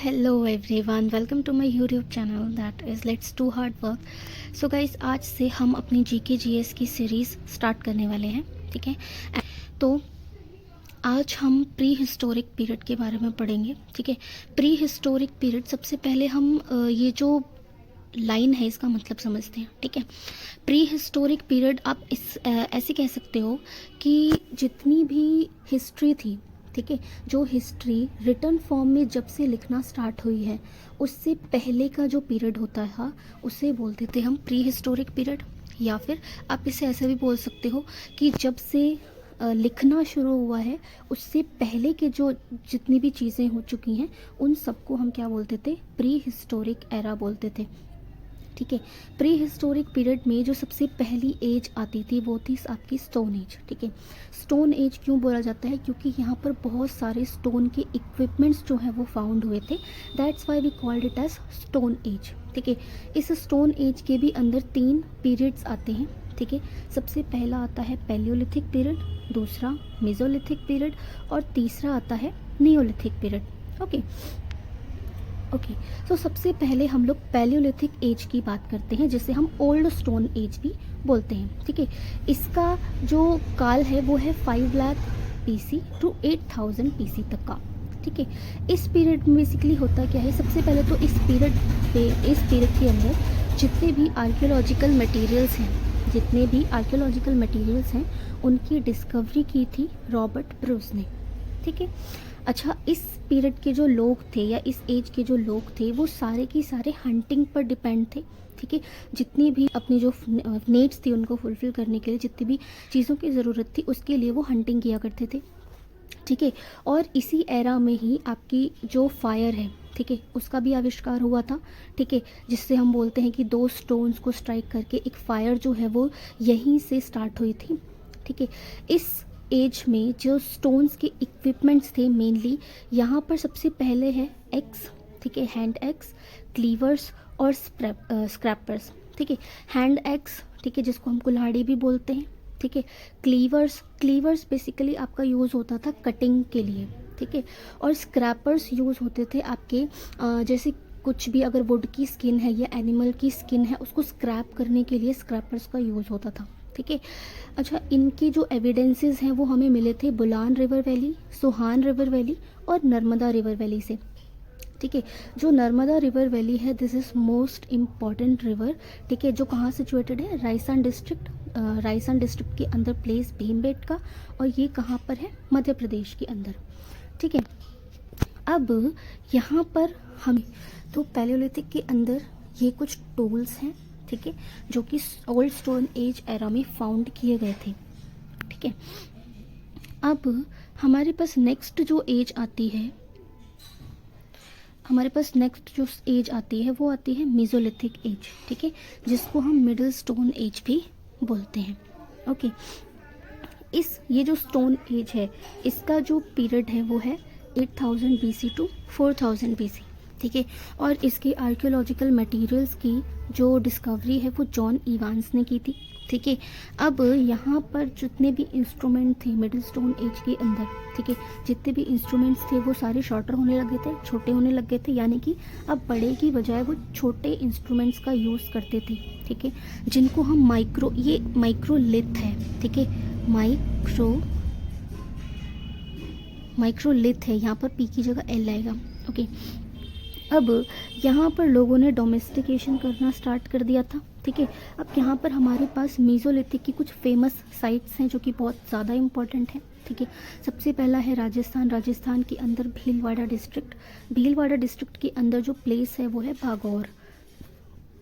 Hello everyone, welcome to my YouTube channel that is let's do hard work. So guys, आज से हम अपनी GK GS की series start करने वाले हैं। ठीक है, तो आज हम प्री हिस्टोरिक पीरियड के बारे में पढ़ेंगे। ठीक है, प्री हिस्टोरिक पीरियड, सबसे पहले हम ये जो लाइन है इसका मतलब समझते हैं। ठीक है, प्री हिस्टोरिक पीरियड आप ऐसे कह सकते हो कि जितनी भी हिस्ट्री थी, ठीक है, जो हिस्ट्री रिटन फॉर्म में जब से लिखना स्टार्ट हुई है उससे पहले का जो पीरियड होता था उसे बोलते थे हम प्री हिस्टोरिक पीरियड। या फिर आप इसे ऐसे भी बोल सकते हो कि जब से लिखना शुरू हुआ है उससे पहले के जो जितनी भी चीज़ें हो चुकी हैं उन सबको हम क्या बोलते थे, प्री हिस्टोरिक एरा बोलते थे। ठीक है, प्री हिस्टोरिक पीरियड में जो सबसे पहली एज आती थी वो थी आपकी स्टोन एज। ठीक है, स्टोन एज क्यों बोला जाता है, क्योंकि यहाँ पर बहुत सारे स्टोन के इक्विपमेंट्स जो है वो फाउंड हुए थे, that's why we called it as stone age. ठीक है, इस स्टोन एज के भी अंदर 3 पीरियड्स आते हैं। ठीक है, सबसे पहला आता है पैलियोलिथिक पीरियड, दूसरा मेसोलिथिक पीरियड और तीसरा आता है नियोलिथिक पीरियड। ओके, तो सबसे पहले हम लोग पैलियोलिथिक एज की बात करते हैं, जिसे हम ओल्ड स्टोन एज भी बोलते हैं। ठीक है, इसका जो काल है वो है 5 लाख BC टू 8000 BC तक का। ठीक है, इस पीरियड में बेसिकली होता क्या है, सबसे पहले तो इस पीरियड के अंदर जितने भी आर्कियोलॉजिकल मटेरियल्स हैं उनकी डिस्कवरी की थी रॉबर्ट ब्रूस ने। ठीक है, अच्छा, इस पीरियड के जो लोग थे या इस एज के जो लोग थे वो सारे के सारे हंटिंग पर डिपेंड थे। ठीक है, जितनी भी अपनी जो नीड्स थी उनको फुलफ़िल करने के लिए जितनी भी चीज़ों की ज़रूरत थी उसके लिए वो हंटिंग किया करते थे। ठीक है, और इसी एरा में ही आपकी जो फायर है, ठीक है, उसका भी आविष्कार हुआ था। ठीक है, जिससे हम बोलते हैं कि 2 स्टोन्स को स्ट्राइक करके एक फायर जो है वो यहीं से स्टार्ट हुई थी। ठीक है, इस एज में जो स्टोन्स के इक्विपमेंट्स थे मेनली यहाँ पर सबसे पहले है एक्स। ठीक है, हैंड एक्स, क्लीवर्स और स्क्रैपर्स। ठीक है, हैंड एक्स, ठीक है, जिसको हम कुल्हाड़ी भी बोलते हैं। ठीक है, क्लीवर्स बेसिकली आपका यूज़ होता था कटिंग के लिए। ठीक है, और स्क्रैपर्स यूज़ होते थे आपके जैसे कुछ भी अगर वुड की स्किन है या एनिमल की स्किन है उसको स्क्रैप करने के लिए स्क्रैपर्स का यूज़ होता था। ठीक है, अच्छा, इनकी जो एविडेंसेस हैं वो हमें मिले थे Belan river valley, Sohan river valley और नर्मदा रिवर वैली से। ठीक है, जो नर्मदा रिवर वैली है this is most important river. ठीक है, जो कहाँ सिचुएटेड है, राजस्थान डिस्ट्रिक्ट के अंदर प्लेस भीमबेटका, और ये कहाँ पर है, मध्य प्रदेश के अंदर। ठीक है, अब यहाँ पर हम तो पैलियोलिथिक के अंदर ये कुछ टूल्स हैं, ठीक है, जो कि ओल्ड स्टोन एज एरा में फाउंड किए गए थे। ठीक है, अब हमारे पास नेक्स्ट जो एज आती है वो आती है मेसोलिथिक एज। ठीक है, जिसको हम मिडिल स्टोन एज भी बोलते हैं। ओके, ये जो स्टोन एज है इसका जो पीरियड है वो है 8000 BC टू 4000 BC। ठीक है, और इसके आर्कियोलॉजिकल मटेरियल्स की जो डिस्कवरी है वो जॉन इवांस ने की थी। ठीक है, अब यहाँ पर जितने भी इंस्ट्रूमेंट थे मिडिल स्टोन एज के अंदर, ठीक है, जितने भी इंस्ट्रूमेंट्स थे वो सारे शॉर्टर होने लगे थे, छोटे होने लग गए थे, यानी कि अब बड़े की बजाय वो छोटे इंस्ट्रूमेंट्स का यूज़ करते थे। ठीक है, जिनको हम माइक्रोलिथ है। ठीक है, माइक्रोलिथ है, यहाँ पर पी की जगह एल आएगा। ओके, अब यहाँ पर लोगों ने डोमेस्टिकेशन करना स्टार्ट कर दिया था। ठीक है, अब यहाँ पर हमारे पास मेसोलिथिक की कुछ फेमस साइट्स हैं जो कि बहुत ज़्यादा इम्पॉर्टेंट हैं। ठीक है, सबसे पहला है राजस्थान के अंदर भीलवाड़ा डिस्ट्रिक्ट के अंदर जो प्लेस है वो है भागौर।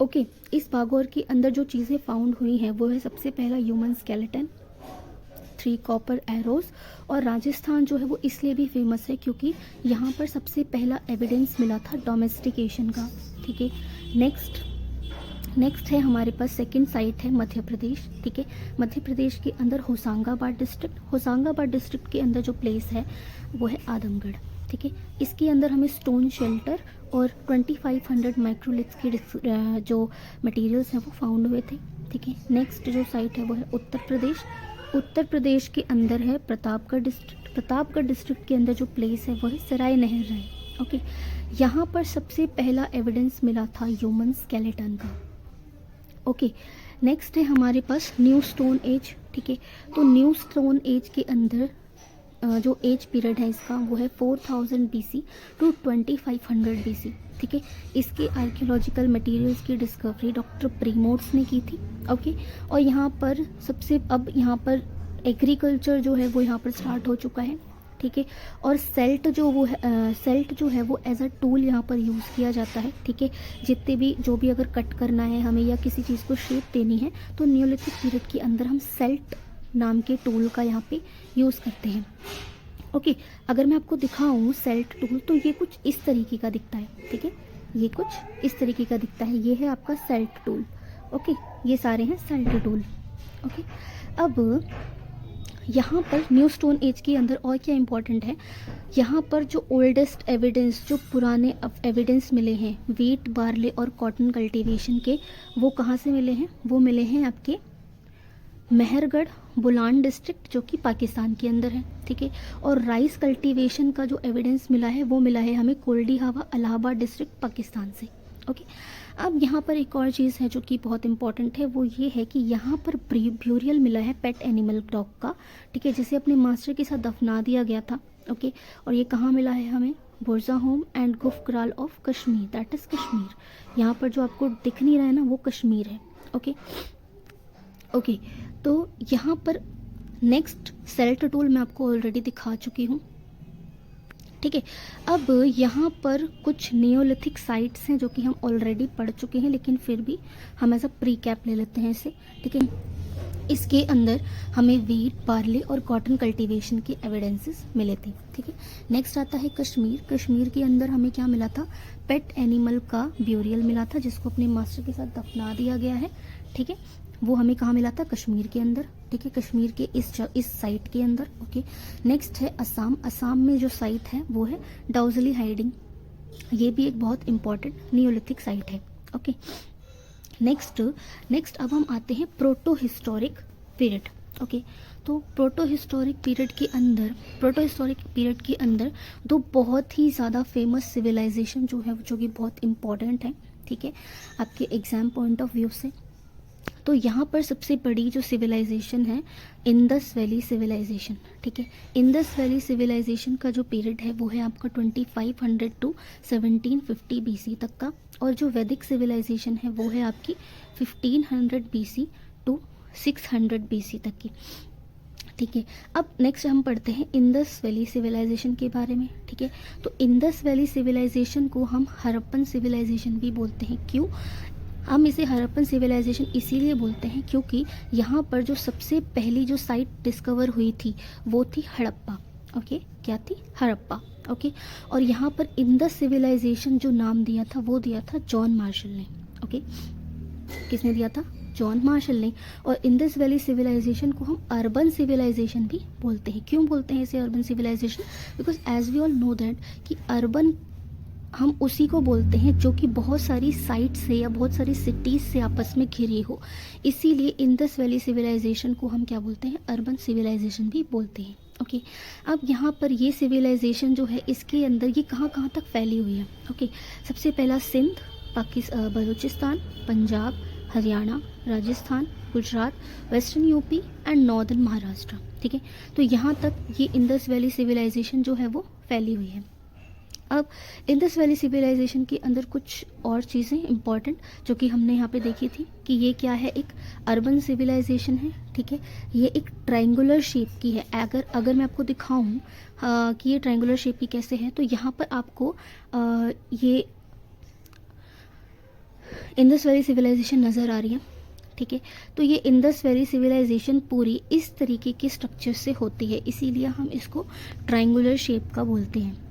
ओके, इस भागौर के अंदर जो चीज़ें फाउंड हुई हैं वो है सबसे पहला ह्यूमन स्केलेटन, 3 कॉपर एरोज। और राजस्थान जो है वो इसलिए भी फेमस है क्योंकि यहाँ पर सबसे पहला एविडेंस मिला था डोमेस्टिकेशन का। ठीक है, नेक्स्ट है हमारे पास सेकंड साइट है मध्य प्रदेश। ठीक है, मध्य प्रदेश के अंदर होशंगाबाद डिस्ट्रिक्ट के अंदर जो प्लेस है वो है आदमगढ़। ठीक है, इसके अंदर हमें स्टोन शेल्टर और 2500 माइक्रोलिथ्स के जो मटेरियल्स हैं वो फाउंड हुए थे। ठीक है, नेक्स्ट जो साइट है वो है उत्तर प्रदेश के अंदर है प्रतापगढ़ डिस्ट्रिक्ट के अंदर जो प्लेस है वो है सराय नहर है। ओके, यहाँ पर सबसे पहला एविडेंस मिला था ह्यूमन स्केलेटन का। ओके, नेक्स्ट है हमारे पास न्यू स्टोन एज। ठीक है, तो न्यू स्टोन एज के अंदर जो एज पीरियड है इसका वो है 4000 BC टू 2500 BC। ठीक है, इसके आर्कियोलॉजिकल मटेरियल्स की डिस्कवरी डॉक्टर प्रीमोट्स ने की थी। ओके, और यहाँ पर अब यहाँ पर एग्रीकल्चर जो है वो यहाँ पर स्टार्ट हो चुका है। ठीक है, और सेल्ट जो है वो एज अ टूल यहाँ पर यूज़ किया जाता है। ठीक है, जितने भी जो भी अगर कट करना है हमें या किसी चीज़ को शेप देनी है तो न्योलिथिक पीरियड के अंदर हम सेल्ट नाम के टूल का यहाँ पे यूज़ करते हैं। ओके, अगर मैं आपको दिखाऊं सेल्ट टूल तो ये कुछ इस तरीके का दिखता है। ठीक है, ये कुछ इस तरीके का दिखता है, ये है आपका सेल्ट टूल। ओके, ये सारे हैं सेल्ट टूल। ओके, अब यहाँ पर न्यू स्टोन एज के अंदर और क्या इम्पोर्टेंट है, यहाँ पर जो ओल्डेस्ट एविडेंस, जो पुराने एविडेंस मिले हैं वीट, बार्ले और कॉटन कल्टीवेशन के, वो कहाँ से मिले हैं? वो मिले हैं आपके मेहरगढ़, बुलान डिस्ट्रिक्ट जो कि पाकिस्तान के अंदर है। ठीक है, और राइस कल्टीवेशन का जो एविडेंस मिला है वो मिला है हमें कोल्डी हवा, इलाहाबाद डिस्ट्रिक्ट, पाकिस्तान से। ओके, अब यहाँ पर एक और चीज़ है जो कि बहुत इंपॉर्टेंट है, वो ये है कि यहाँ पर ब्यूरियल मिला है पेट एनिमल डॉग का। ठीक है, जिसे अपने मास्टर के साथ दफना दिया गया था। ओके, और ये कहाँ मिला है हमें? Burzahom and Gufkral of Kashmir, that is Kashmir. यहाँ पर जो आपको दिख नहीं रहा है ना वो कश्मीर है। ओके ओके, तो यहाँ पर नेक्स्ट सेल्ट टूल मैं आपको ऑलरेडी दिखा चुकी हूँ। ठीक है, अब यहाँ पर कुछ नियोलिथिक साइट्स हैं जो कि हम ऑलरेडी पढ़ चुके हैं, लेकिन फिर भी हम ऐसा प्री कैप ले लेते हैं इसे। ठीक है, इसके अंदर हमें वीट, बार्ले और कॉटन कल्टीवेशन के एविडेंसेस मिले थे। ठीक है, नेक्स्ट आता है कश्मीर। कश्मीर के अंदर हमें क्या मिला था? पेट एनिमल का ब्यूरियल मिला था जिसको अपने मास्टर के साथ दफना दिया गया है। ठीक है, वो हमें कहाँ मिला था? कश्मीर के अंदर। ठीक है, कश्मीर के इस साइट के अंदर। ओके, नेक्स्ट है असम। असम में जो साइट है वो है डाउजली हाइडिंग, ये भी एक बहुत इंपॉर्टेंट नियोलिथिक साइट है। ओके, नेक्स्ट अब हम आते हैं प्रोटो हिस्टोरिक पीरियड। ओके, तो प्रोटो हिस्टोरिक पीरियड के अंदर दो बहुत ही ज़्यादा फेमस सिविलाइजेशन जो है जो कि बहुत इंपॉर्टेंट है। ठीक है, आपके एग्जाम पॉइंट ऑफ व्यू से। तो यहाँ पर सबसे बड़ी जो सिविलाइजेशन है इंडस वैली सिविलाइजेशन। ठीक है, इंडस वैली सिविलाइजेशन का जो पीरियड है वो है आपका 2500 टू 1750 BC तक का, और जो वैदिक सिविलाइजेशन है वो है आपकी 1500 BC टू 600 BC तक की। ठीक है, अब नेक्स्ट हम पढ़ते हैं इंडस वैली सिविलाइजेशन के बारे में। ठीक है, तो इंडस वैली सिविलाइजेशन को हम हड़प्पन सिविलाइजेशन भी बोलते हैं। क्यों हम इसे हड़प्पन सिविलाइजेशन इसीलिए बोलते हैं क्योंकि यहाँ पर जो सबसे पहली जो साइट डिस्कवर हुई थी वो थी हड़प्पा। ओके, क्या थी? हड़प्पा। ओके, और यहाँ पर इंडस सिविलाइजेशन जो नाम दिया था वो दिया था जॉन मार्शल ने। ओके, किसने दिया था? जॉन मार्शल ने। और इंडस वैली सिविलाइजेशन को हम अर्बन सिविलाइजेशन भी बोलते हैं। क्यों बोलते हैं इसे urban civilization? Because as we all know that कि अर्बन हम उसी को बोलते हैं जो कि बहुत सारी साइट से या बहुत सारी सिटीज़ से आपस में घिरी हो, इसीलिए इंडस वैली सिविलाइजेशन को हम क्या बोलते हैं? अर्बन सिविलाइजेशन भी बोलते हैं। ओके, अब यहाँ पर ये सिविलाइजेशन जो है इसके अंदर ये कहाँ कहाँ तक फैली हुई है? ओके, सबसे पहला Sindh, Balochistan, Punjab, Haryana, Rajasthan, Gujarat, western UP and northern Maharashtra. ठीक है, तो यहाँ तक ये इंडस वैली सिविलाइजेशन जो है वो फैली हुई है। अब इंडस वैली सिविलाइजेशन के अंदर कुछ और चीज़ें इंपॉर्टेंट जो कि हमने यहाँ पे देखी थी कि ये क्या है, एक अर्बन सिविलाइजेशन है। ठीक है, ये एक ट्रायंगुलर शेप की है। अगर मैं आपको दिखाऊं कि ये ट्रायंगुलर शेप की कैसे है, तो यहाँ पर आपको ये इंडस वैली सिविलाइजेशन नज़र आ रही है। ठीक है, तो ये इंडस वैली सिविलाइजेशन पूरी इस तरीके के स्ट्रक्चर से होती है, इसीलिए हम इसको ट्रायंगुलर शेप का बोलते हैं।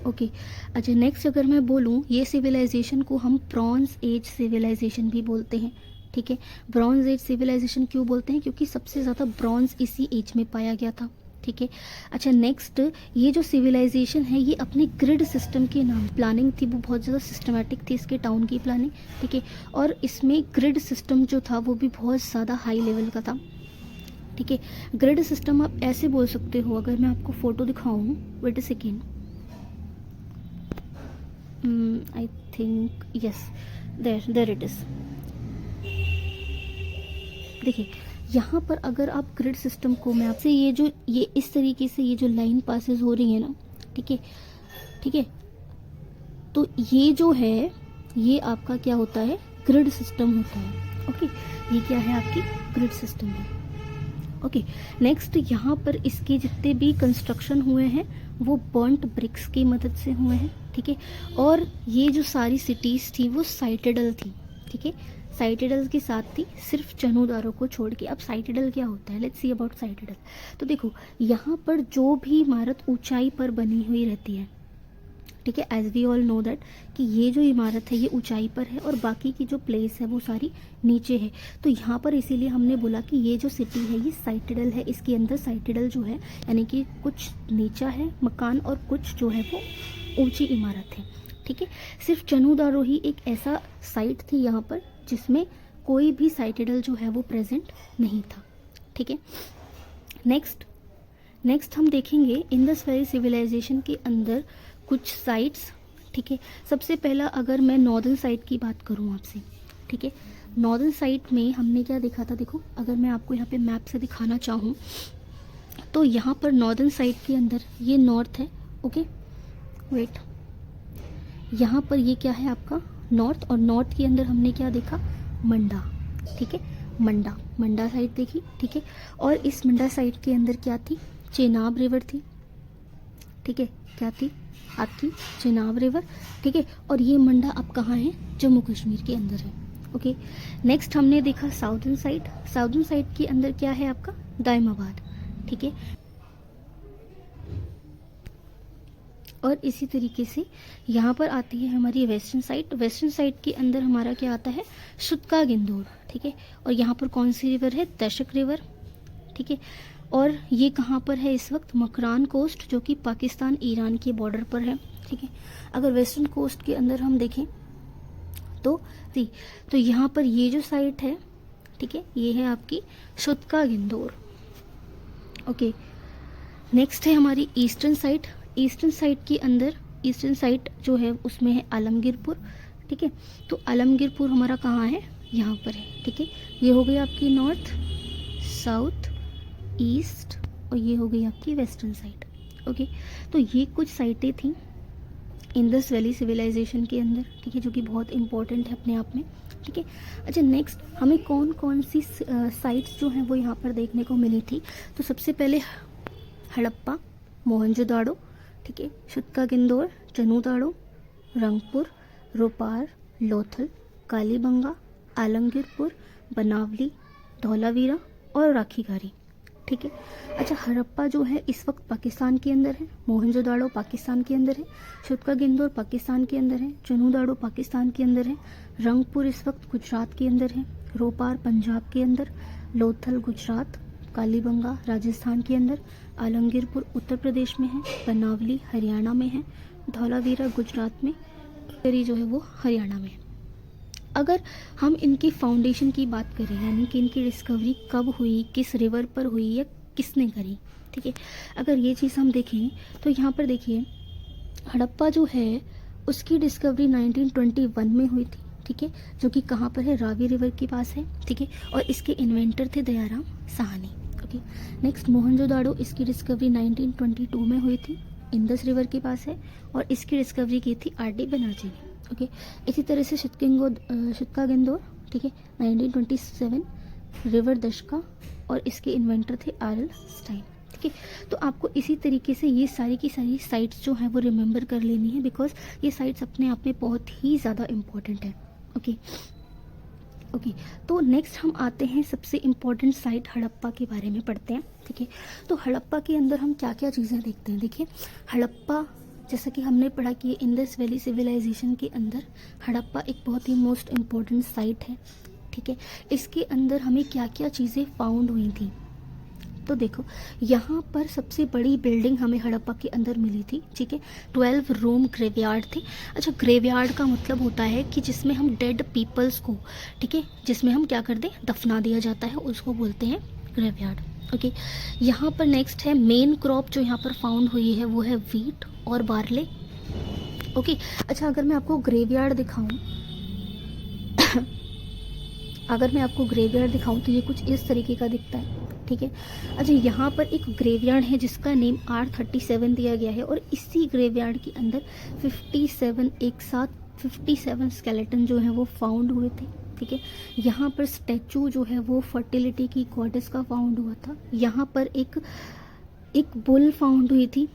ओके, अच्छा, नेक्स्ट अगर मैं बोलूँ ये सिविलाइजेशन को हम ब्रॉन्ज एज सिविलाइजेशन भी बोलते हैं। ठीक है, ब्रॉन्ज एज सिविलाइजेशन क्यों बोलते हैं? क्योंकि सबसे ज़्यादा ब्रॉन्ज इसी एज में पाया गया था। ठीक है, अच्छा, नेक्स्ट ये जो सिविलाइजेशन है ये अपने ग्रिड सिस्टम के नाम, प्लानिंग थी वो बहुत ज़्यादा सिस्टमेटिक थी इसके टाउन की प्लानिंग। ठीक है, और इसमें ग्रिड सिस्टम जो था वो भी बहुत ज़्यादा हाई लेवल का था। ठीक है, ग्रिड सिस्टम आप ऐसे बोल सकते हो, अगर मैं आपको फ़ोटो दिखाऊँ, wait a second, I think yes, there it is. देखिए यहाँ पर अगर आप ग्रिड सिस्टम को, मैं आपसे ये इस तरीके से ये जो लाइन पासेस हो रही है ना, ठीक है, ठीक है, तो ये जो है ये आपका क्या होता है, ग्रिड सिस्टम होता है। ओके, ये क्या है, आपकी ग्रिड सिस्टम है। ओके, नेक्स्ट यहाँ पर इसके जितने भी कंस्ट्रक्शन हुए हैं वो बर्न्ट ब्रिक्स की मदद से हुए हैं, ठीक है। और ये जो सारी सिटीज़ थी वो साइटेडल थी, ठीक है, साइटेडल के साथ थी, सिर्फ चनूदारों को छोड़ के। अब साइटेडल क्या होता है, लेट्स सी अबाउट साइटेडल। तो देखो यहाँ पर जो भी इमारत ऊंचाई पर बनी हुई रहती है, ठीक है, as we all know that कि ये जो इमारत है ये ऊंचाई पर है और बाकी की जो प्लेस है वो सारी नीचे है। तो यहाँ पर इसीलिए हमने बोला कि ये जो सिटी है ये साइटेडल है, इसके अंदर साइटेडल जो है यानी कि कुछ नीचा है मकान और कुछ जो है वो ऊंची इमारत है, ठीक है। सिर्फ चनूदारो ही एक ऐसा साइट थी यहाँ पर जिसमें कोई भी साइटेडल जो है वो प्रेजेंट नहीं था, ठीक है। नेक्स्ट हम देखेंगे इंडस वैली सिविलाइजेशन के अंदर कुछ साइट्स, ठीक है। सबसे पहला अगर मैं नॉर्दर्न साइड की बात करूं आपसे, ठीक है, नॉर्दर्न साइड में हमने क्या देखा था, देखो अगर मैं आपको यहाँ पे मैप से दिखाना चाहूँ तो यहाँ पर नॉर्दर्न साइड के अंदर ये नॉर्थ है, ओके, वेट, यहाँ पर ये क्या है आपका नॉर्थ, और नॉर्थ के अंदर हमने क्या देखा, मंडा, ठीक है, मंडा साइड देखी, ठीक है। और इस मंडा साइड के अंदर क्या थी, चेनाब रिवर थी, ठीक है, क्या थी आपकी चेनाब रिवर, ठीक है। और ये मंडा अब कहाँ है, जम्मू कश्मीर के अंदर है, ओके। नेक्स्ट हमने देखा साउदर्न साइड के अंदर क्या है आपका दायमाबाद, ठीक है। और इसी तरीके से यहाँ पर आती है हमारी वेस्टर्न साइड के अंदर हमारा क्या आता है, शुत्का गिंदोर, ठीक है। और यहाँ पर कौन सी रिवर है, दशक रिवर, ठीक है। और ये कहाँ पर है इस वक्त, मकरान कोस्ट, जो कि पाकिस्तान ईरान के बॉर्डर पर है, ठीक है। अगर वेस्टर्न कोस्ट के अंदर हम देखें तो यहाँ पर ये जो साइट है, ठीक है, ये है आपकी शुत्का गिंदोर, ओके। नेक्स्ट है हमारी ईस्टर्न साइड के अंदर, ईस्टर्न साइड जो है उसमें है आलमगीरपुर, ठीक है। तो आलमगीरपुर हमारा कहाँ है, यहाँ पर है, ठीक है। ये हो गई आपकी नॉर्थ, साउथ, ईस्ट, और ये हो गई आपकी वेस्टर्न साइड, ओके। तो ये कुछ साइटें थी इंडस वैली सिविलाइजेशन के अंदर, ठीक है, जो कि बहुत इंपॉर्टेंट है अपने आप में, ठीक है। अच्छा, नेक्स्ट हमें कौन कौन सी साइट्स जो हैं वो यहाँ पर देखने को मिली थी। तो सबसे पहले हड़प्पा, मोहनजोदाड़ो, ठीक है, शुत्का गिंदोर, चनूदाड़ो, रंगपुर, रोपार, लोथल, कालीबंगा, आलमगीरपुर, बनावली, धौलावीरा और राखीगढ़ी, ठीक है। अच्छा, हड़प्पा जो है इस वक्त पाकिस्तान के अंदर है, मोहनजोदाड़ो पाकिस्तान के अंदर है, शुत्का गिंदोर पाकिस्तान के अंदर है, चनूदाड़ो पाकिस्तान के अंदर है, रंगपुर इस वक्त गुजरात के अंदर है, रोपार पंजाब के अंदर, लोथल गुजरात, कालीबंगा राजस्थान के अंदर, आलमगीरपुर उत्तर प्रदेश में है, बनावली हरियाणा में है, धौलावीरा गुजरात में, करी जो है वो हरियाणा में है। अगर हम इनकी फाउंडेशन की बात करें, यानी कि इनकी डिस्कवरी कब हुई, किस रिवर पर हुई या किसने करी, ठीक है, अगर ये चीज़ हम देखें तो यहाँ पर देखिए हड़प्पा जो है उसकी डिस्कवरी 1921 में हुई थी, ठीक है, जो कि कहाँ पर है, रावी रिवर के पास है, ठीक है। और इसके इन्वेंटर थे दयाराम साहनी, ओके। नेक्स्ट मोहनजोदाड़ो, इसकी डिस्कवरी 1922 में हुई थी, इंडस रिवर के पास है, और इसकी डिस्कवरी की थी आर.डी. बनर्जी ने, ओके। इसी तरह से शुत्का गिंदोर, ठीक है, 1927, रिवर दशका, और इसके इन्वेंटर थे आर.एल. स्टाइन, ठीक है। तो आपको इसी तरीके से ये सारी की सारी साइट्स जो हैं वो रिमेंबर कर लेनी है, बिकॉज ये साइट्स अपने आप में बहुत ही ज़्यादा इम्पोर्टेंट है, ओके। तो नेक्स्ट हम आते हैं सबसे इम्पोर्टेंट साइट हड़प्पा के बारे में पढ़ते हैं, ठीक है। तो हड़प्पा के अंदर हम क्या क्या चीज़ें देखते हैं, देखिए हड़प्पा, जैसा कि हमने पढ़ा कि इंडस वैली सिविलाइजेशन के अंदर हड़प्पा एक बहुत ही मोस्ट इम्पॉर्टेंट साइट है, ठीक है। इसके अंदर हमें क्या क्या चीज़ें फाउंड हुई थी, तो देखो यहाँ पर सबसे बड़ी बिल्डिंग हमें हड़प्पा के अंदर मिली थी, ठीक है, 12 रूम ग्रेवयार्ड थी। अच्छा, ग्रेवयार्ड का मतलब होता है कि जिसमें हम डेड पीपल्स को, ठीक है, जिसमें हम क्या कर दें, दफना दिया जाता है, उसको बोलते हैं ग्रेवयार्ड, ओके। यहाँ पर नेक्स्ट है मेन क्रॉप जो यहाँ पर फाउंड हुई है वो है वीट और बार्ले, ओके। अच्छा, अगर मैं आपको ग्रेवयार्ड दिखाऊं अगर मैं आपको ग्रेवयार्ड दिखाऊं तो ये कुछ इस तरीके का दिखता है, ठीक है। अच्छा, यहाँ पर एक ग्रेवयार्ड है जिसका नेम R37 दिया गया है, और इसी ग्रेवयार्ड के अंदर 57 एक साथ 57 स्केलेटन जो हैं वो फाउंड हुए थे, ठीक है। यहाँ पर स्टैचू जो है वो फर्टिलिटी की गॉडेस का फाउंड हुआ था। यहाँ पर एक बुल फाउंड हुई थी,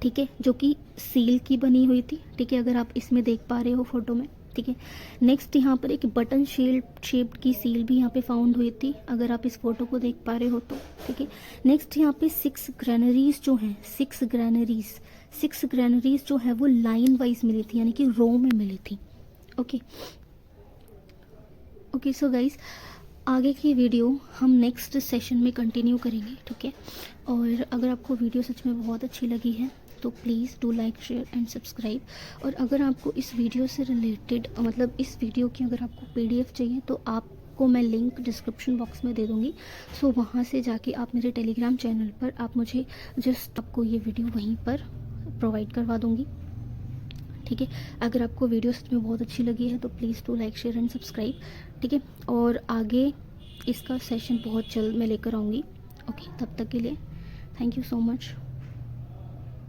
ठीक है, जो कि सील की बनी हुई थी, ठीक है, अगर आप इसमें देख पा रहे हो फोटो में, ठीक है। नेक्स्ट यहाँ पर एक बटन शेप्ड की सील भी यहाँ पे फाउंड हुई थी, अगर आप इस फोटो को देख पा रहे हो तो, ठीक है। नेक्स्ट यहाँ पे 6 ग्रैनरीज जो हैं, 6 ग्रैनरीज जो है वो लाइन वाइज मिली थी, यानी कि रो में मिली थी। ओके ओके, सो गाइज आगे की वीडियो हम नेक्स्ट सेशन में कंटिन्यू करेंगे, ठीक है। और अगर आपको वीडियो सच में बहुत अच्छी लगी है तो please do like, share and subscribe. और अगर आपको इस वीडियो से रिलेटेड, मतलब इस वीडियो की अगर आपको PDF चाहिए तो आपको मैं लिंक डिस्क्रिप्शन बॉक्स में दे दूँगी। सो वहाँ से जाके आप मेरे टेलीग्राम चैनल पर आप मुझे जस्ट आपको ये वीडियो वहीं पर प्रोवाइड करवा दूँगी, ठीक है। अगर आपको वीडियो सच में बहुत अच्छी लगी है तो please do like, share and subscribe, ठीक है। और आगे इसका सेशन बहुत जल्द मैं लेकर आऊँगी। ओके, तब तक के लिए थैंक यू सो मच।